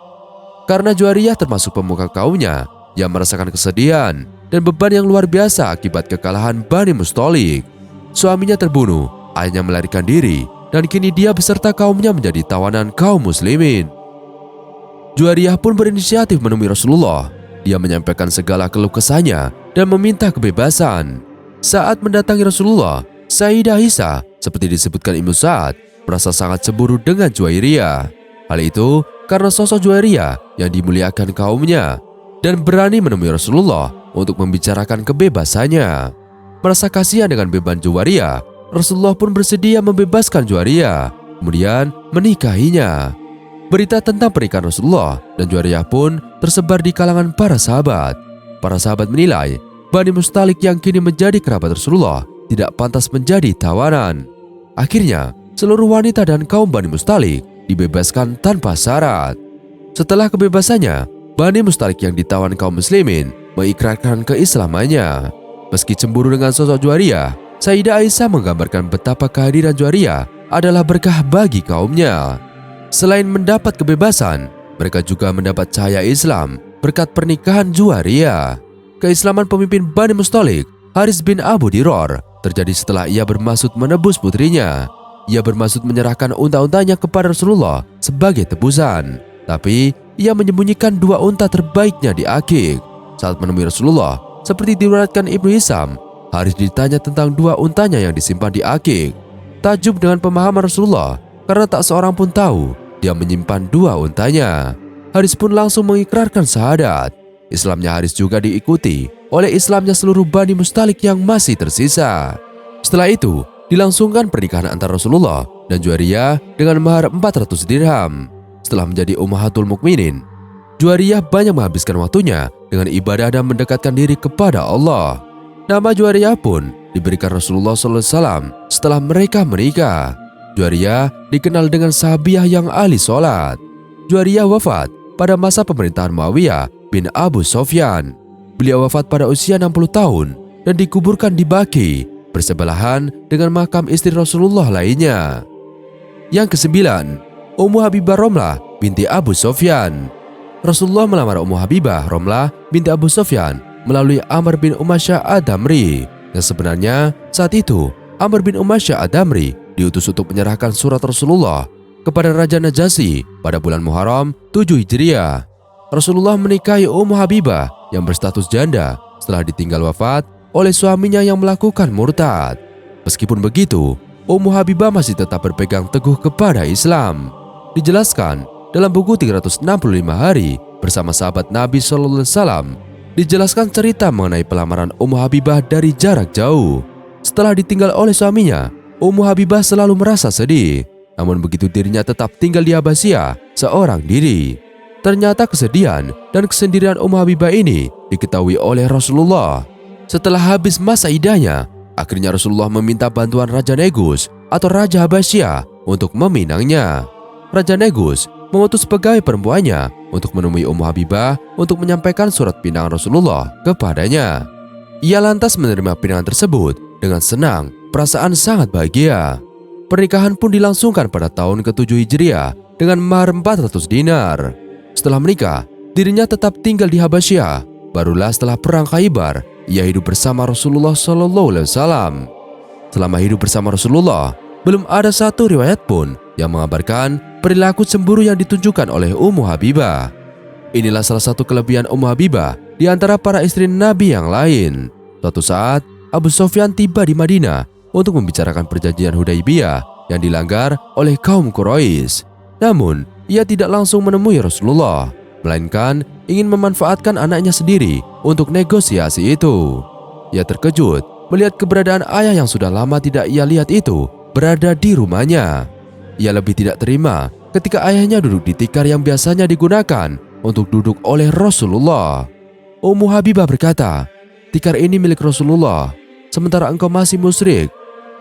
Karena Juwairiyah termasuk pemuka kaumnya yang merasakan kesedihan dan beban yang luar biasa akibat kekalahan Bani Mustalik. Suaminya terbunuh, ayahnya melarikan diri, dan kini dia beserta kaumnya menjadi tawanan kaum muslimin. Juwairiyah pun berinisiatif menemui Rasulullah. Dia menyampaikan segala keluh kesahnya dan meminta kebebasan. Saat mendatangi Rasulullah, Sayyidah Aisyah, seperti disebutkan Ibnu Sa'ad, merasa sangat cemburu dengan Juwairiyah. Hal itu karena sosok Juwairiyah yang dimuliakan kaumnya dan berani menemui Rasulullah untuk membicarakan kebebasannya. Merasa kasihan dengan beban Juwairiyah, Rasulullah pun bersedia membebaskan Juwairiyah, kemudian menikahinya. Berita tentang pernikahan Rasulullah dan Juwairiyah pun tersebar di kalangan para sahabat. Para sahabat menilai Bani Mustalik yang kini menjadi kerabat Rasulullah tidak pantas menjadi tawanan. Akhirnya, seluruh wanita dan kaum Bani Mustalik dibebaskan tanpa syarat. Setelah kebebasannya, Bani Mustalik yang ditawan kaum muslimin mengikrarkan keislamannya. Meski cemburu dengan sosok Juwairiyah, Sayyidah Aisyah menggambarkan betapa kehadiran Juwairiyah adalah berkah bagi kaumnya. Selain mendapat kebebasan, mereka juga mendapat cahaya Islam berkat pernikahan Juwairiyah. Keislaman pemimpin Bani Mustalik, Haris bin Abu Diror, terjadi setelah ia bermaksud menebus putrinya. Ia bermaksud menyerahkan unta-untanya kepada Rasulullah sebagai tebusan. Tapi ia menyembunyikan 2 unta terbaiknya di akik. Saat menemui Rasulullah, seperti diriwayatkan Ibnu Hisham, Haris ditanya tentang 2 untanya yang disimpan di akik. Takjub dengan pemahaman Rasulullah karena tak seorang pun tahu dia menyimpan 2 untanya. Haris pun langsung mengikrarkan syahadat. Islamnya Haris juga diikuti oleh Islamnya seluruh Bani Mustalik yang masih tersisa. Setelah itu, dilangsungkan pernikahan antara Rasulullah dan Juwairiyah dengan mahar 400 dirham. Setelah menjadi Ummahatul Mukminin, Juwairiyah banyak menghabiskan waktunya dengan ibadah dan mendekatkan diri kepada Allah. Nama Juwairiyah pun diberikan Rasulullah SAW setelah mereka menikah. Juwairiyah dikenal dengan sahabiah yang ahli sholat. Juwairiyah wafat pada masa pemerintahan Muawiyah bin Abu Sufyan. Beliau wafat pada usia 60 tahun dan dikuburkan di Baqi bersebelahan dengan makam istri Rasulullah lainnya. Yang ke-9, Ummu Habibah Romlah binti Abu Sufyan. Rasulullah melamar Ummu Habibah Romlah binti Abu Sufyan melalui Amr bin Umayyah Ad-Damri. Yang sebenarnya saat itu Amr bin Umayyah Ad-Damri diutus untuk menyerahkan surat Rasulullah kepada Raja Najasyi pada bulan Muharram 7 Hijriah. Rasulullah menikahi Ummu Habibah yang berstatus janda setelah ditinggal wafat oleh suaminya yang melakukan murtad. Meskipun begitu, Ummu Habibah masih tetap berpegang teguh kepada Islam. Dijelaskan dalam buku 365 hari bersama sahabat Nabi SAW, dijelaskan cerita mengenai pelamaran Ummu Habibah dari jarak jauh. Setelah ditinggal oleh suaminya, Ummu Habibah selalu merasa sedih. Namun begitu dirinya tetap tinggal di Abbasiyah seorang diri. Ternyata kesedihan dan kesendirian Ummu Habibah ini diketahui oleh Rasulullah. Setelah habis masa iddahnya, akhirnya Rasulullah meminta bantuan Raja Negus atau Raja Abbasiyah untuk meminangnya. Raja Negus mengutus pegawai perempuannya untuk menemui Ummu Habibah untuk menyampaikan surat pinangan Rasulullah kepadanya. Ia lantas menerima pinangan tersebut dengan senang, perasaan sangat bahagia. Pernikahan pun dilangsungkan pada tahun ke-7 Hijriah dengan mahar 400 dinar. Setelah menikah, dirinya tetap tinggal di Habasyah. Barulah setelah perang Khaybar, ia hidup bersama Rasulullah SAW. Selama hidup bersama Rasulullah, belum ada satu riwayat pun yang mengabarkan perilaku cemburu yang ditunjukkan oleh Ummu Habibah. Inilah salah satu kelebihan Ummu Habibah di antara para istri Nabi yang lain. Suatu saat, Abu Sofyan tiba di Madinah untuk membicarakan perjanjian Hudaybiyah yang dilanggar oleh kaum Quraisy. Namun, ia tidak langsung menemui Rasulullah, melainkan ingin memanfaatkan anaknya sendiri untuk negosiasi itu. Ia terkejut melihat keberadaan ayah yang sudah lama tidak ia lihat itu berada di rumahnya. Ia lebih tidak terima ketika ayahnya duduk di tikar yang biasanya digunakan untuk duduk oleh Rasulullah. Ummu Habibah berkata, "Tikar ini milik Rasulullah, sementara engkau masih musyrik.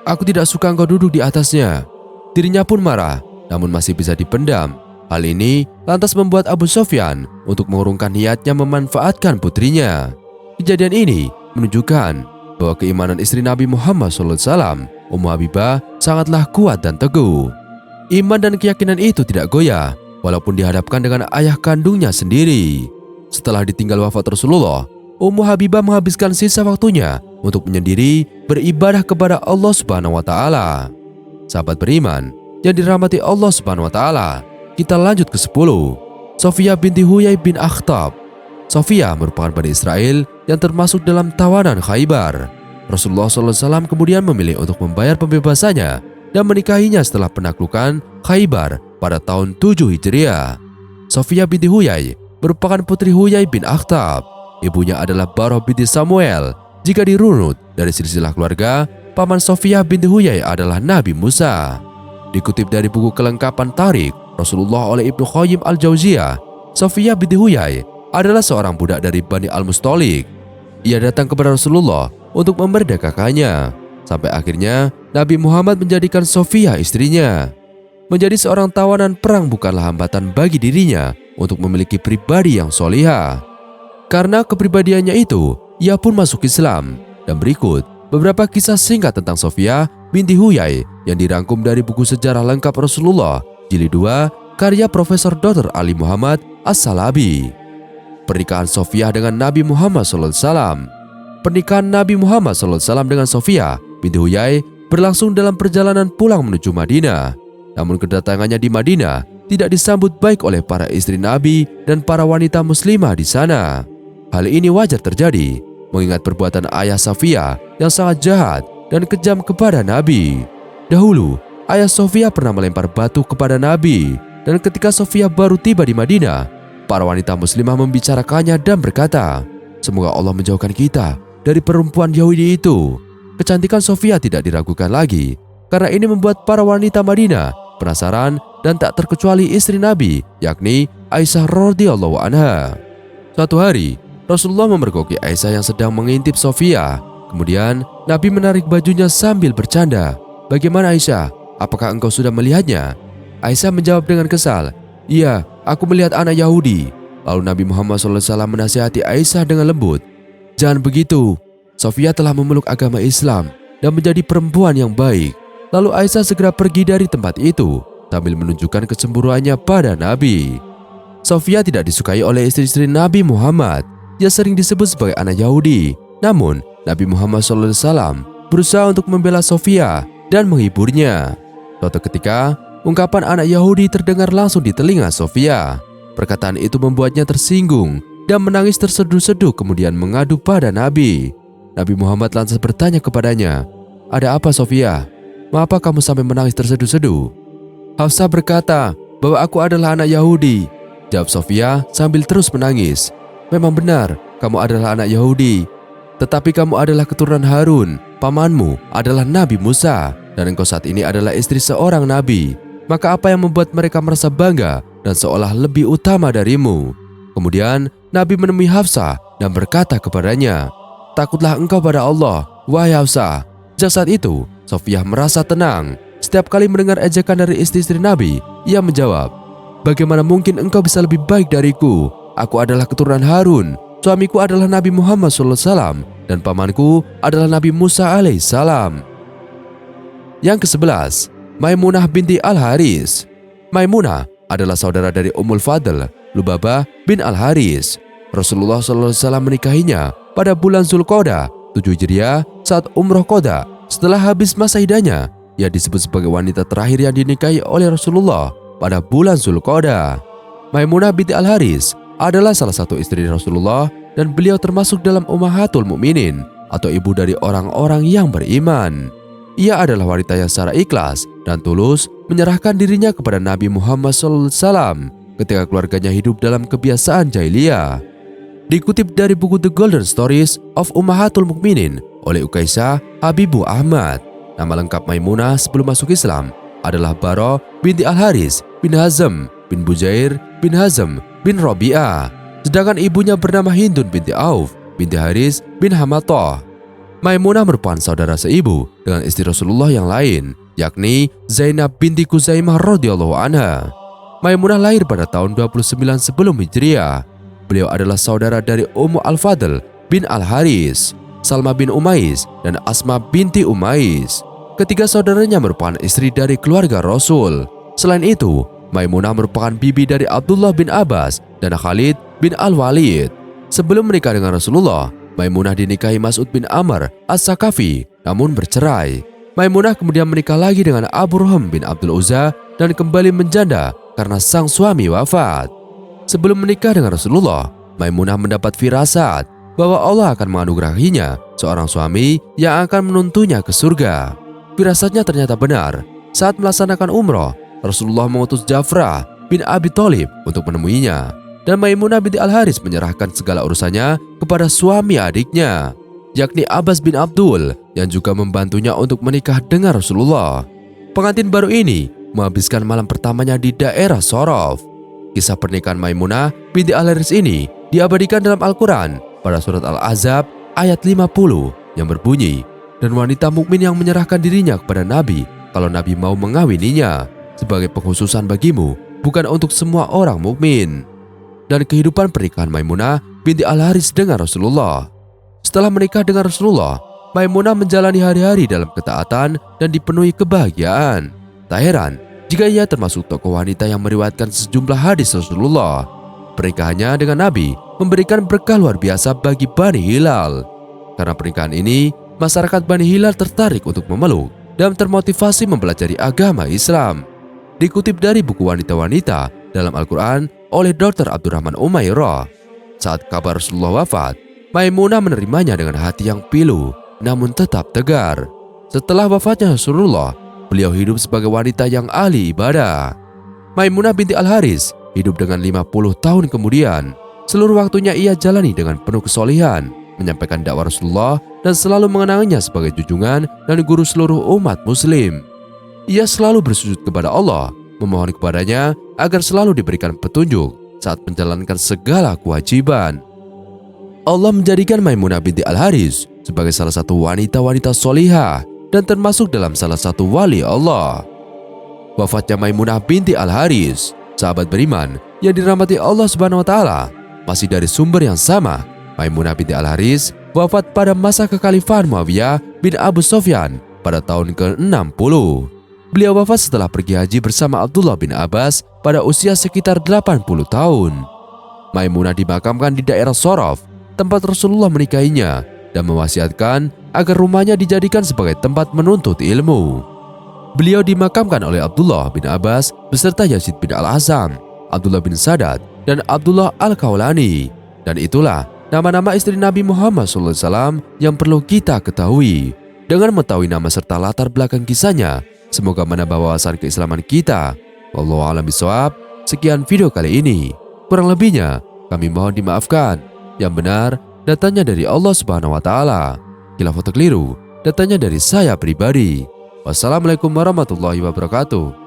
Aku tidak suka engkau duduk di atasnya." Dirinya pun marah, namun masih bisa dipendam. Hal ini lantas membuat Abu Sofyan untuk mengurungkan niatnya memanfaatkan putrinya. Kejadian ini menunjukkan bahwa keimanan istri Nabi Muhammad SAW, Ummu Habibah, sangatlah kuat dan teguh. Iman dan keyakinan itu tidak goyah, walaupun dihadapkan dengan ayah kandungnya sendiri. Setelah ditinggal wafat Rasulullah, Ummu Habibah menghabiskan sisa waktunya untuk menyendiri beribadah kepada Allah Subhanahu wa Ta'ala. Sahabat beriman yang dirahmati Allah Subhanahu wa Ta'ala, kita lanjut ke 10. Sofiyah binti Huyai bin Akhtab. Sofiyah merupakan Bani Israel yang termasuk dalam tawanan Khaybar. Rasulullah SAW kemudian memilih untuk membayar pembebasannya dan menikahinya setelah penaklukan Khaybar pada tahun 7 Hijriah. Sofiyah binti Huyai merupakan putri Huyai bin Akhtab. Ibunya adalah Baroh binti Samuel. Jika dirunut dari silsilah keluarga, paman Sofiyah binti Huyai adalah Nabi Musa. Dikutip dari buku kelengkapan Tarikh Rasulullah oleh Ibnu Qayyim al-Jauziyah, Sofiyah binti Huyai adalah seorang budak dari Bani Al-Mustalik. Ia datang kepada Rasulullah untuk memerdekakannya. Sampai akhirnya Nabi Muhammad menjadikan Sofiyah istrinya. Menjadi seorang tawanan perang bukanlah hambatan bagi dirinya untuk memiliki pribadi yang solihah. Karena kepribadiannya itu, ia pun masuk Islam. Dan berikut beberapa kisah singkat tentang Sofiyah binti Huyai yang dirangkum dari buku sejarah lengkap Rasulullah Jilid 2 karya Profesor Dr. Ali Muhammad As-Salabi. Pernikahan Sofiyah dengan Nabi Muhammad SAW. Pernikahan Nabi Muhammad SAW dengan Sofiyah binti Huyai berlangsung dalam perjalanan pulang menuju Madinah. Namun kedatangannya di Madinah tidak disambut baik oleh para istri Nabi dan para wanita muslimah di sana. Hal ini wajar terjadi, mengingat perbuatan ayah Sofiyah yang sangat jahat dan kejam kepada Nabi. Dahulu, ayah Sofiyah pernah melempar batu kepada Nabi, dan ketika Sofiyah baru tiba di Madinah, para wanita muslimah membicarakannya dan berkata, "Semoga Allah menjauhkan kita dari perempuan Yahudi itu." Kecantikan Sofiyah tidak diragukan lagi, karena ini membuat para wanita Madinah penasaran dan tak terkecuali istri Nabi, yakni Aisyah radhiyallahu anha. Suatu hari, Rasulullah memergoki Aisyah yang sedang mengintip Sofiyah. Kemudian Nabi menarik bajunya sambil bercanda, "Bagaimana Aisyah? Apakah engkau sudah melihatnya?" Aisyah menjawab dengan kesal, "Iya, aku melihat anak Yahudi." Lalu Nabi Muhammad SAW menasihati Aisyah dengan lembut, "Jangan begitu. Sofiyah telah memeluk agama Islam dan menjadi perempuan yang baik." Lalu Aisyah segera pergi dari tempat itu sambil menunjukkan kecemburuannya pada Nabi. Sofiyah tidak disukai oleh istri-istri Nabi Muhammad. Ia sering disebut sebagai anak Yahudi. Namun Nabi Muhammad SAW berusaha untuk membela Sofiyah dan menghiburnya. Suatu ketika, ungkapan anak Yahudi terdengar langsung di telinga Sofiyah. Perkataan itu membuatnya tersinggung dan menangis terseduh-seduh, kemudian mengadu pada Nabi. Nabi Muhammad lantas bertanya kepadanya, "Ada apa Sofiyah? Mengapa kamu sampai menangis terseduh-seduh?" "Hafsah berkata bahwa aku adalah anak Yahudi," jawab Sofiyah sambil terus menangis. "Memang benar, kamu adalah anak Yahudi. Tetapi kamu adalah keturunan Harun, pamanmu adalah Nabi Musa, dan engkau saat ini adalah istri seorang Nabi. Maka apa yang membuat mereka merasa bangga dan seolah lebih utama darimu?" Kemudian Nabi menemui Hafsah dan berkata kepadanya, "Takutlah engkau pada Allah, wahai Hafsah." Sejak saat itu, Sofiyah merasa tenang. Setiap kali mendengar ejekan dari istri-istri Nabi, ia menjawab, "Bagaimana mungkin engkau bisa lebih baik dariku? Aku adalah keturunan Harun, suamiku adalah Nabi Muhammad SAW, dan pamanku adalah Nabi Musa alaihissalam." Yang ke-11, Maimunah binti Al-Haris. Maimunah adalah saudara dari Ummul Fadl, Lubabah bin Al-Haris. Rasulullah SAW menikahinya pada bulan Zulqa'dah 7 Hijriah saat umroh Qada. Setelah habis masa iddahnya, ia disebut sebagai wanita terakhir yang dinikahi oleh Rasulullah pada bulan Zulqa'dah. Maimunah binti Al-Haris adalah salah satu istri Rasulullah dan beliau termasuk dalam Ummahatul Mukminin atau ibu dari orang-orang yang beriman. Ia adalah wanita yang secara ikhlas dan tulus menyerahkan dirinya kepada Nabi Muhammad SAW ketika keluarganya hidup dalam kebiasaan jahiliyah. Dikutip dari buku The Golden Stories of Ummahatul Mukminin oleh Ukaisah Habibu Ahmad, nama lengkap Maimunah sebelum masuk Islam adalah Bara binti Al-Haris bin Hazm bin Bujair bin Hazm bin Rabi'ah, sedangkan ibunya bernama Hindun binti Auf binti Haris bin Hamatah. Maimunah merupakan saudara seibu dengan istri Rasulullah yang lain, yakni Zainab binti Kuzaimah radhiyallahu anha. Maimunah lahir pada tahun 29 sebelum Hijriah. Beliau adalah saudara dari Ummu Al-Fadl bin Al-Haris, Salma bin Umais, dan Asma binti Umais. Ketiga saudaranya merupakan istri dari keluarga Rasul. Selain itu, Maimunah merupakan bibi dari Abdullah bin Abbas dan Khalid bin Al-Walid. Sebelum menikah dengan Rasulullah, Maimunah dinikahi Mas'ud bin Amr As-Sakafi, namun bercerai. Maimunah kemudian menikah lagi dengan Abu Ruhm bin Abdul Uzza dan kembali menjanda karena sang suami wafat. Sebelum menikah dengan Rasulullah, Maimunah mendapat firasat bahwa Allah akan menganugerahinya seorang suami yang akan menuntunnya ke surga. Firasatnya ternyata benar. Saat melaksanakan umroh, Rasulullah mengutus Ja'far bin Abi Thalib untuk menemuinya, dan Maimunah binti Al-Haris menyerahkan segala urusannya kepada suami adiknya, yakni Abbas bin Abdul, yang juga membantunya untuk menikah dengan Rasulullah. Pengantin baru ini menghabiskan malam pertamanya di daerah Sorof. Kisah pernikahan Maimunah binti Al-Haris ini diabadikan dalam Al-Quran pada surat Al-Ahzab ayat 50 yang berbunyi, "Dan wanita mukmin yang menyerahkan dirinya kepada Nabi kalau Nabi mau mengawininya sebagai pengkhususan bagimu, bukan untuk semua orang mukmin." Dan kehidupan pernikahan Maimunah binti Al-Haris dengan Rasulullah. Setelah menikah dengan Rasulullah, Maimunah menjalani hari-hari dalam ketaatan dan dipenuhi kebahagiaan. Tak heran jika ia termasuk tokoh wanita yang meriwayatkan sejumlah hadis Rasulullah. Pernikahannya dengan Nabi memberikan berkah luar biasa bagi Bani Hilal. Karena pernikahan ini, masyarakat Bani Hilal tertarik untuk memeluk dan termotivasi mempelajari agama Islam. Dikutip dari buku Wanita-Wanita dalam Al-Quran oleh Dr. Abdurrahman Umairah, saat kabar Rasulullah wafat, Maimunah menerimanya dengan hati yang pilu namun tetap tegar. Setelah wafatnya Rasulullah, beliau hidup sebagai wanita yang ahli ibadah. Maimunah binti Al-Haris hidup dengan 50 tahun kemudian. Seluruh waktunya ia jalani dengan penuh kesolihan, menyampaikan dakwah Rasulullah dan selalu mengenanginya sebagai junjungan dan guru seluruh umat muslim. Ia selalu bersujud kepada Allah, memohon kepadanya agar selalu diberikan petunjuk saat menjalankan segala kewajiban. Allah menjadikan Maimunah binti Al-Haris sebagai salah satu wanita-wanita solihah dan termasuk dalam salah satu wali Allah. Wafatnya Maimunah binti Al-Haris, sahabat beriman yang dirahmati Allah Subhanahu wa taala, masih dari sumber yang sama. Maimunah binti Al-Haris wafat pada masa kekhalifahan Muawiyah bin Abu Sufyan pada tahun ke-60. Beliau wafat setelah pergi haji bersama Abdullah bin Abbas pada usia sekitar 80 tahun. Maimunah dimakamkan di daerah Sorof, tempat Rasulullah menikahinya, dan mewasiatkan agar rumahnya dijadikan sebagai tempat menuntut ilmu. Beliau dimakamkan oleh Abdullah bin Abbas beserta Yazid bin Al-Azam, Abdullah bin Sadat, dan Abdullah Al-Kaulani. Dan itulah nama-nama istri Nabi Muhammad SAW yang perlu kita ketahui. Dengan mengetahui nama serta latar belakang kisahnya, semoga menambah wawasan keislaman kita. Wallahu a'lam bishawab. Sekian video kali ini. Kurang lebihnya kami mohon dimaafkan. Yang benar datanya dari Allah Subhanahu wa taala. Bila foto keliru datanya dari saya pribadi. Wassalamualaikum warahmatullahi wabarakatuh.